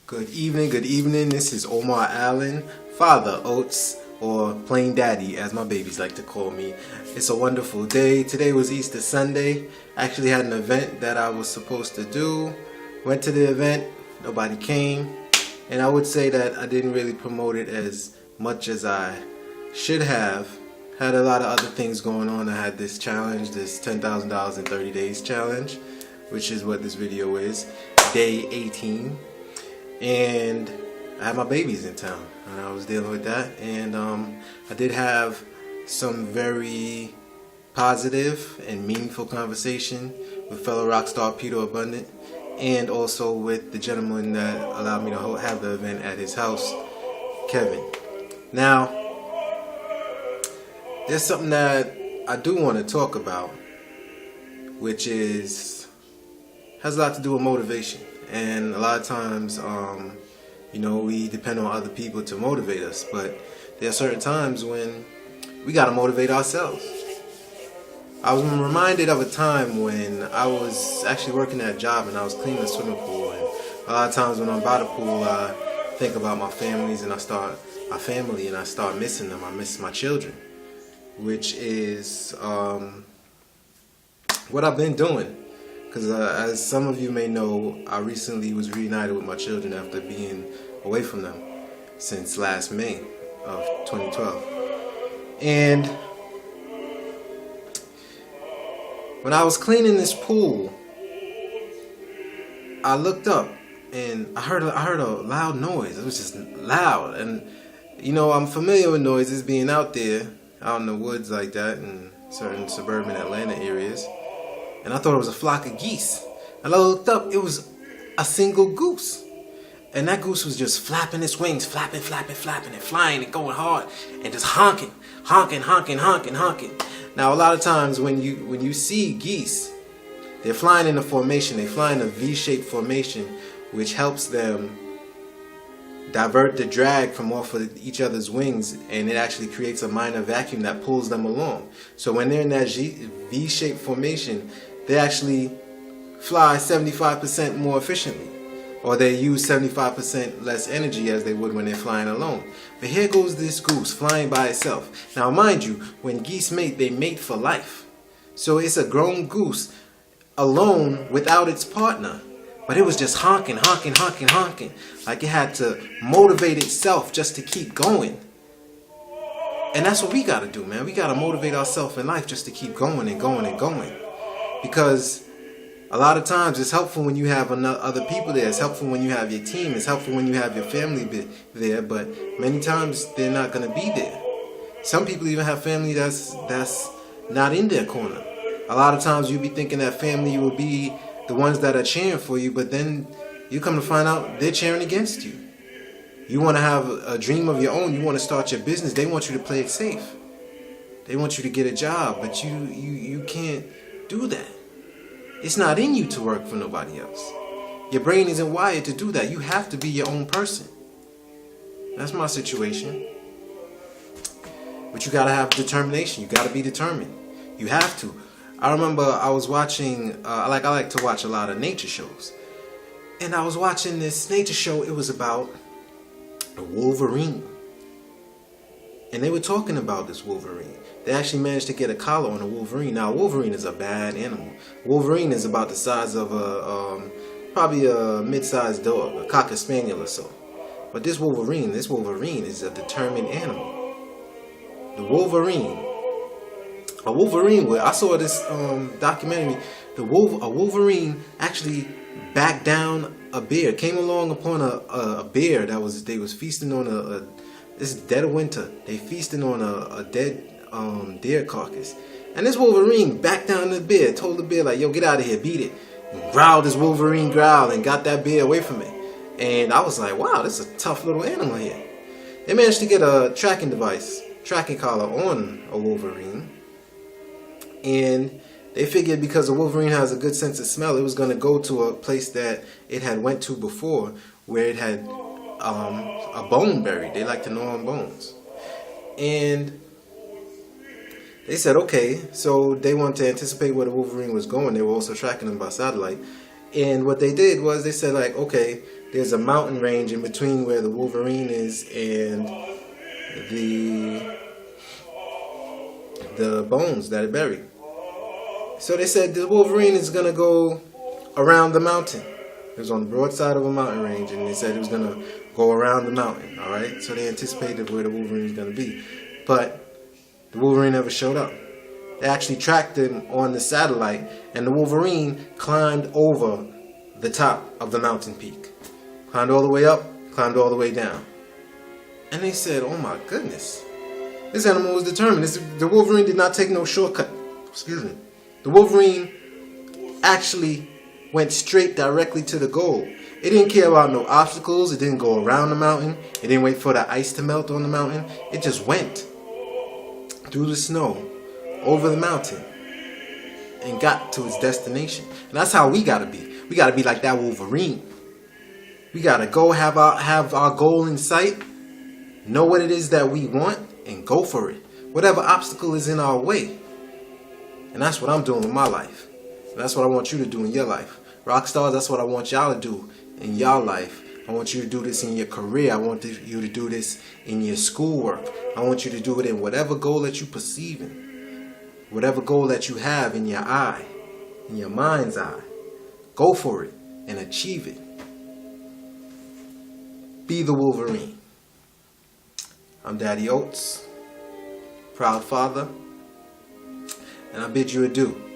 Good evening. This is Omar Allen, Father Oates, or Plain Daddy, as my babies like to call me. It's a wonderful day. Today was Easter Sunday. I actually had an event that I was supposed to do. Went to the event, nobody came, and I would say that I didn't really promote it as much as I should have. Had a lot of other things going on. I had this challenge, this $10,000 in 30 days challenge, which is what this video is, day 18. And I had my babies in town and I was dealing with that, and I did have some very positive and meaningful conversation with fellow rock star Peter Abundant, and also with the gentleman that allowed me to have the event at his house, Kevin. Now, there's something that I do want to talk about, which has a lot to do with motivation. And a lot of times, we depend on other people to motivate us, but there are certain times when we got to motivate ourselves. I was reminded of a time when I was actually working at a job and I was cleaning a swimming pool, and a lot of times when I'm by the pool, I think about my family and I start missing them. I miss my children, which is what I've been doing. Because as some of you may know, I recently was reunited with my children after being away from them since last May of 2012. And when I was cleaning this pool, I looked up and I heard a loud noise. It was just loud. And I'm familiar with noises, being out there, out in the woods like that in certain suburban Atlanta areas. And I thought it was a flock of geese. And I looked up, it was a single goose. And that goose was just flapping its wings, flapping, and flying and going hard and just honking. Now, a lot of times when you see geese, they're flying in a formation. They fly in a V-shaped formation, which helps them divert the drag from off of each other's wings, and it actually creates a minor vacuum that pulls them along. So when they're in that V-shaped formation, they actually fly 75% more efficiently, or they use 75% less energy as they would when they're flying alone. But here goes this goose flying by itself. Now mind you, when geese mate, they mate for life. So it's a grown goose alone without its partner. But it was just honking. Like it had to motivate itself just to keep going. And that's what we got to do, man. We got to motivate ourselves in life just to keep going. Because a lot of times it's helpful when you have other people there. It's helpful when you have your team. It's helpful when you have your family there. But many times they're not going to be there. Some people even have family that's not in their corner. A lot of times you'll be thinking that family will be the ones that are cheering for you, but then you come to find out they're cheering against you. You want to have a dream of your own. You want to start your business. They want you to play it safe. They want you to get a job, but you can't do that. It's not in you to work for nobody else. Your brain isn't wired to do that. You have to be your own person. That's my situation. But you got to have determination. You got to be determined. You have to. I remember I was watching, I like to watch a lot of nature shows. And I was watching this nature show. It was about a Wolverine. And they were talking about this Wolverine. They actually managed to get a collar on a Wolverine. Now, a Wolverine is a bad animal. Wolverine is about the size of probably a mid-sized dog, a cocker spaniel or so. But this Wolverine is a determined animal. The Wolverine. I saw this documentary. A Wolverine actually backed down a bear. Came along upon a bear they was feasting on this dead of winter. They feasting on a dead deer carcass. And this Wolverine backed down the bear. Told the bear, like, yo, get out of here, beat it. And growled this Wolverine growl and got that bear away from it. And I was like, wow, this is a tough little animal here. They managed to get a tracking collar on a Wolverine. And they figured because a Wolverine has a good sense of smell, it was going to go to a place that it had went to before, where it had a bone buried. They like to gnaw on bones. And they said, okay, so they wanted to anticipate where the Wolverine was going. They were also tracking him by satellite. And what they did was they said, like, okay, there's a mountain range in between where the Wolverine is and the bones that are buried. So they said the Wolverine is going to go around the mountain. It was on the broad side of a mountain range, and they said it was going to go around the mountain, alright? So they anticipated where the Wolverine was going to be. But the Wolverine never showed up. They actually tracked him on the satellite, and the Wolverine climbed over the top of the mountain peak. Climbed all the way up, climbed all the way down. And they said, oh my goodness. This animal was determined. The Wolverine did not take no shortcut. Excuse me. The Wolverine actually went straight directly to the goal. It didn't care about no obstacles. It didn't go around the mountain. It didn't wait for the ice to melt on the mountain. It just went through the snow, over the mountain, and got to its destination. And that's how we gotta be. We gotta be like that Wolverine. We gotta go have our goal in sight, know what it is that we want, and go for it. Whatever obstacle is in our way. And that's what I'm doing in my life. And that's what I want you to do in your life. Rock stars, that's what I want y'all to do in your life. I want you to do this in your career. I want you to do this in your schoolwork. I want you to do it in whatever goal that you perceive in. Whatever goal that you have in your eye, in your mind's eye. Go for it and achieve it. Be the Wolverine. I'm Daddy Oates, proud father, and I bid you adieu.